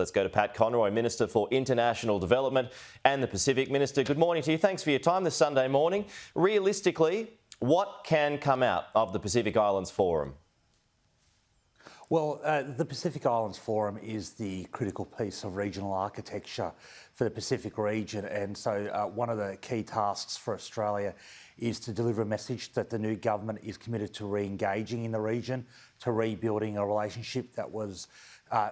Let's go to Pat Conroy, Minister for International Development and the Pacific. Minister, good morning to you. Thanks for your time this Sunday morning. Realistically, what can come out of the Pacific Islands Forum? Well, the Pacific Islands Forum is the critical piece of regional architecture for the Pacific region, and so one of the key tasks for Australia is to deliver a message that the new government is committed to re-engaging in the region, to rebuilding a relationship that was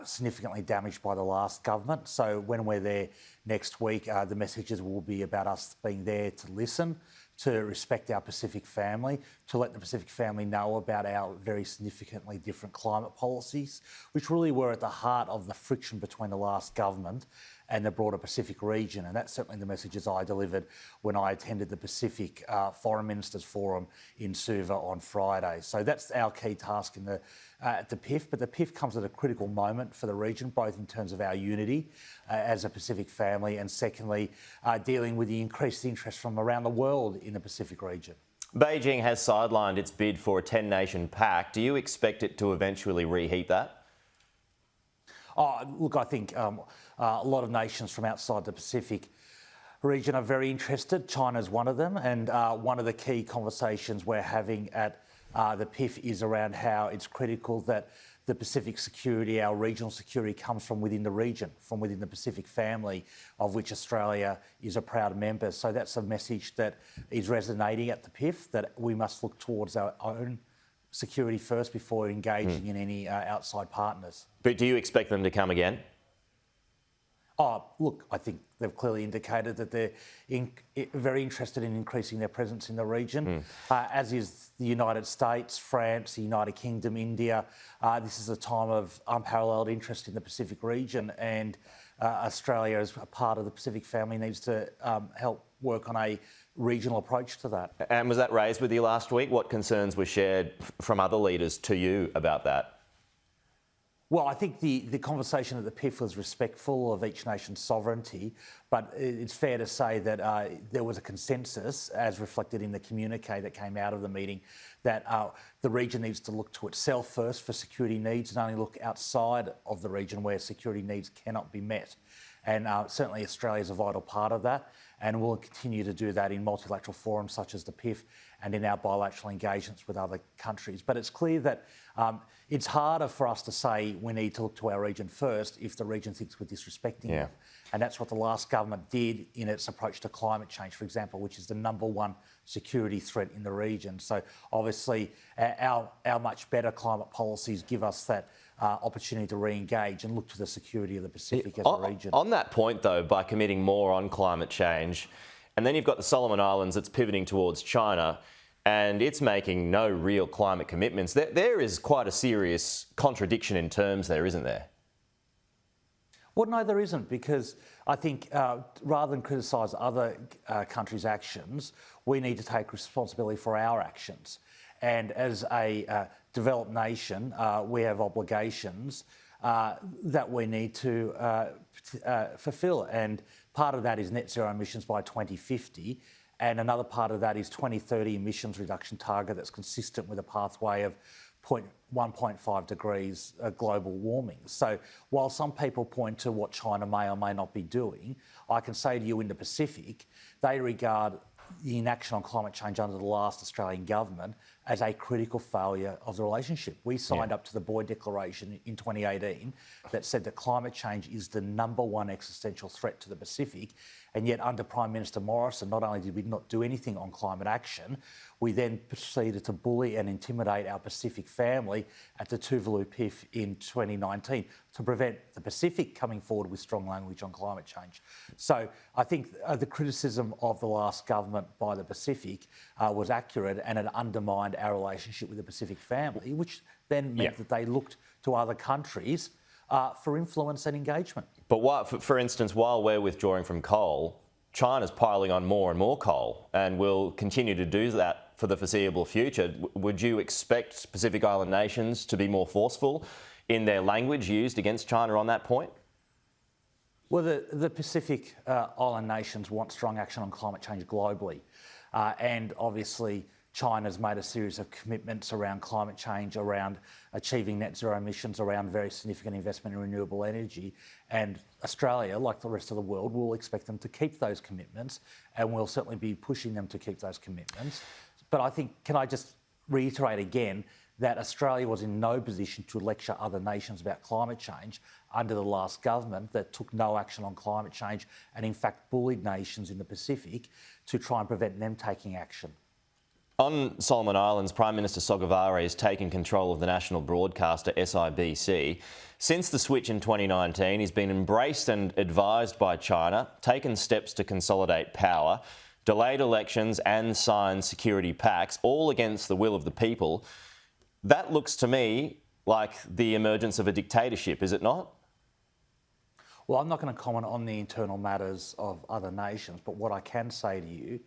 significantly damaged by the last government. So when we're there next week, the messages will be about us being there to listen, to respect our Pacific family, to let the Pacific family know about our very significantly different climate policies, which really were at the heart of the friction between the last government and the broader Pacific region. And that's certainly the messages I delivered when I attended the Pacific Foreign Ministers Forum in Suva on Friday. So that's our key task at the PIF, but the PIF comes at a critical moment for the region, both in terms of our unity as a Pacific family, and secondly, dealing with the increased interest from around the world in the Pacific region. Beijing has sidelined its bid for a 10-nation pact. Do you expect it to eventually reheat that? Oh, look, I think a lot of nations from outside the Pacific region are very interested. China's one of them, and one of the key conversations we're having at the PIF is around how it's critical that the Pacific security, our regional security, comes from within the region, from within the Pacific family, of which Australia is a proud member. So that's a message that is resonating at the PIF, that we must look towards our own security first before engaging in any outside partners. But do you expect them to come again? Oh, look, I think they've clearly indicated that they're very interested in increasing their presence in the region, as is the United States, France, the United Kingdom, India. This is a time of unparalleled interest in the Pacific region, and Australia, as a part of the Pacific family, needs to help work on a regional approach to that. And was that raised with you last week? What concerns were shared from other leaders to you about that? Well, I think the conversation at the PIF was respectful of each nation's sovereignty, but it's fair to say that there was a consensus, as reflected in the communique that came out of the meeting, that the region needs to look to itself first for security needs and only look outside of the region where security needs cannot be met. And certainly Australia is a vital part of that, and we'll continue to do that in multilateral forums such as the PIF and in our bilateral engagements with other countries. But it's clear that it's harder for us to say we need to look to our region first if the region thinks we're disrespecting it. And that's what the last government did in its approach to climate change, for example, which is the number one security threat in the region. So obviously our much better climate policies give us that opportunity to re-engage and look to the security of the Pacific as a region. On that point, though, by committing more on climate change, and then you've got the Solomon Islands that's pivoting towards China, and it's making no real climate commitments. There is quite a serious contradiction in terms there, isn't there? Well, no, there isn't, because I think rather than criticise other countries' actions, we need to take responsibility for our actions. And as a developed nation, we have obligations that we need to fulfil. And part of that is net zero emissions by 2050. And another part of that is 2030 emissions reduction target that's consistent with a pathway of 1.5 degrees global warming. So while some people point to what China may or may not be doing, I can say to you in the Pacific, they regard the inaction on climate change under the last Australian government as a critical failure of the relationship. We signed up to the Boyd Declaration in 2018 that said that climate change is the number one existential threat to the Pacific, and yet under Prime Minister Morrison, not only did we not do anything on climate action, we then proceeded to bully and intimidate our Pacific family at the Tuvalu PIF in 2019 to prevent the Pacific coming forward with strong language on climate change. So I think the criticism of the last government by the Pacific was accurate, and it undermined our relationship with the Pacific family, which then meant that they looked to other countries for influence and engagement. But for instance, while we're withdrawing from coal, China's piling on more and more coal and will continue to do that for the foreseeable future. Would you expect Pacific Island nations to be more forceful in their language used against China on that point? Well, the Pacific Island nations want strong action on climate change globally. And obviously China's made a series of commitments around climate change, around achieving net zero emissions, around very significant investment in renewable energy. And Australia, like the rest of the world, will expect them to keep those commitments, and we'll certainly be pushing them to keep those commitments. But I think, can I just reiterate again, that Australia was in no position to lecture other nations about climate change under the last government that took no action on climate change and in fact bullied nations in the Pacific to try and prevent them taking action. On Solomon Islands, Prime Minister Sogavare has taken control of the national broadcaster SIBC. Since the switch in 2019, he's been embraced and advised by China, taken steps to consolidate power, delayed elections and signed security pacts, all against the will of the people. That looks to me like the emergence of a dictatorship, is it not? Well, I'm not going to comment on the internal matters of other nations, but what I can say to you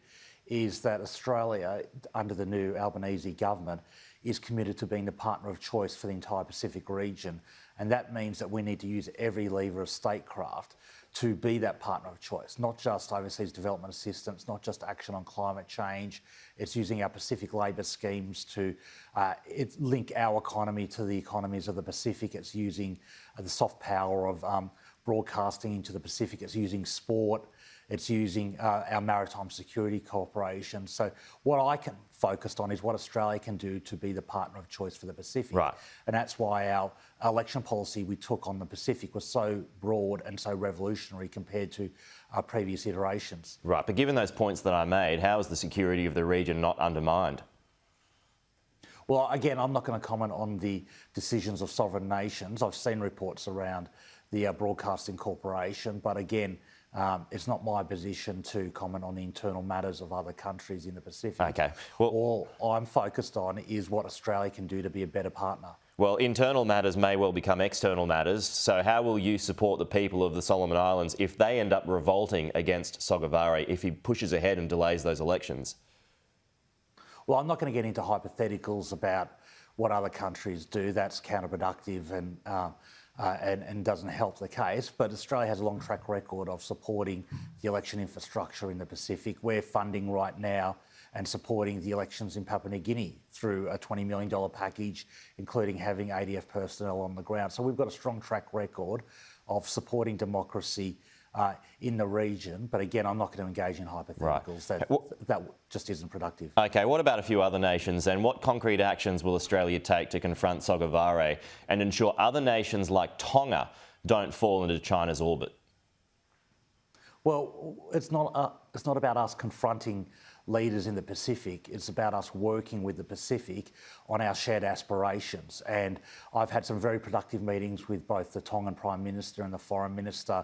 is that Australia, under the new Albanese government, is committed to being the partner of choice for the entire Pacific region. And that means that we need to use every lever of statecraft to be that partner of choice, not just overseas development assistance, not just action on climate change. It's using our Pacific labour schemes to link our economy to the economies of the Pacific. It's using the soft power of broadcasting into the Pacific. It's using sport. It's using our maritime security cooperation. So what I can focus on is what Australia can do to be the partner of choice for the Pacific. Right. And that's why our election policy we took on the Pacific was so broad and so revolutionary compared to our previous iterations. Right, but given those points that I made, how is the security of the region not undermined? Well, again, I'm not going to comment on the decisions of sovereign nations. I've seen reports around the Broadcasting Corporation, but again, it's not my position to comment on the internal matters of other countries in the Pacific. Okay. Well, all I'm focused on is what Australia can do to be a better partner. Well, internal matters may well become external matters. So how will you support the people of the Solomon Islands if they end up revolting against Sogavare, if he pushes ahead and delays those elections? Well, I'm not going to get into hypotheticals about what other countries do. That's counterproductive and doesn't help the case. But Australia has a long track record of supporting the election infrastructure in the Pacific. We're funding right now and supporting the elections in Papua New Guinea through a $20 million package, including having ADF personnel on the ground. So we've got a strong track record of supporting democracy in the region. But again, I'm not going to engage in hypotheticals. Right. That just isn't productive. Okay, what about a few other nations then? What concrete actions will Australia take to confront Sogavare and ensure other nations like Tonga don't fall into China's orbit? Well, it's not about us confronting leaders in the Pacific. It's about us working with the Pacific on our shared aspirations. And I've had some very productive meetings with both the Tongan Prime Minister and the Foreign Minister.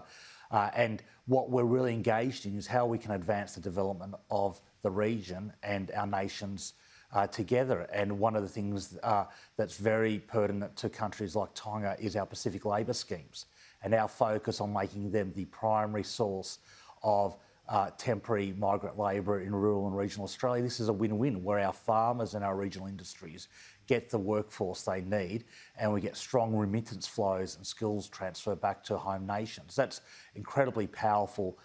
And what we're really engaged in is how we can advance the development of the region and our nations together. And one of the things that's very pertinent to countries like Tonga is our Pacific labour schemes and our focus on making them the primary source of temporary migrant labour in rural and regional Australia. This is a win-win where our farmers and our regional industries get the workforce they need and we get strong remittance flows and skills transfer back to home nations. That's incredibly powerful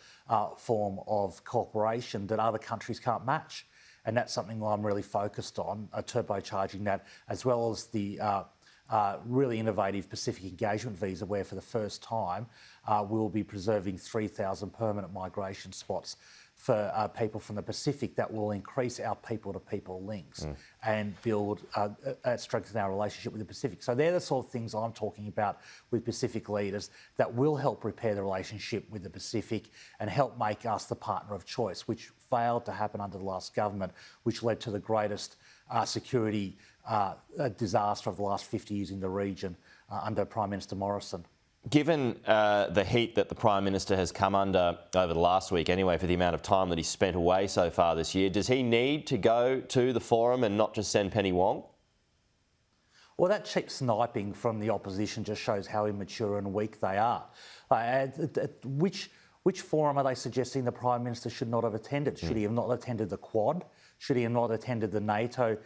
form of cooperation that other countries can't match. And that's something I'm really focused on, turbocharging that, as well as the really innovative Pacific Engagement Visa, where for the first time we'll be preserving 3,000 permanent migration spots for people from the Pacific that will increase our people-to-people links and build, strengthen our relationship with the Pacific. So they're the sort of things I'm talking about with Pacific leaders that will help repair the relationship with the Pacific and help make us the partner of choice, which failed to happen under the last government, which led to the greatest security disaster of the last 50 years in the region under Prime Minister Morrison. Given the heat that the Prime Minister has come under over the last week anyway, for the amount of time that he's spent away so far this year, does he need to go to the forum and not just send Penny Wong? Well, that cheap sniping from the opposition just shows how immature and weak they are. Which forum are they suggesting the Prime Minister should not have attended? Should he have not attended the Quad? Should he have not attended the NATO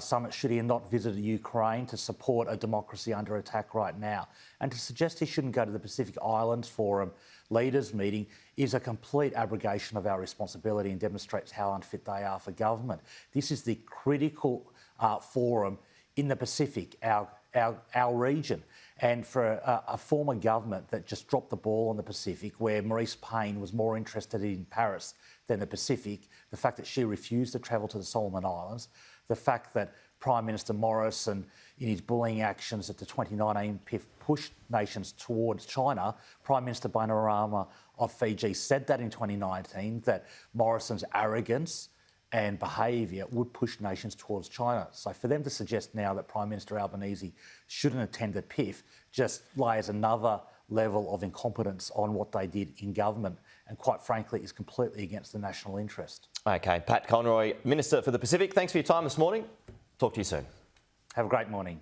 summit should he have not visited Ukraine to support a democracy under attack right now. And to suggest he shouldn't go to the Pacific Islands Forum leaders meeting is a complete abrogation of our responsibility and demonstrates how unfit they are for government. This is the critical forum in the Pacific, our region. And for a former government that just dropped the ball on the Pacific, where Maurice Payne was more interested in Paris than the Pacific, the fact that she refused to travel to the Solomon Islands, the fact that Prime Minister Morrison, in his bullying actions at the 2019 PIF, pushed nations towards China. Prime Minister Bainimarama of Fiji said that in 2019, that Morrison's arrogance and behaviour would push nations towards China. So for them to suggest now that Prime Minister Albanese shouldn't attend the PIF just layers another level of incompetence on what they did in government, and quite frankly is completely against the national interest. Okay, Pat Conroy, Minister for the Pacific, thanks for your time this morning. Talk to you soon. Have a great morning.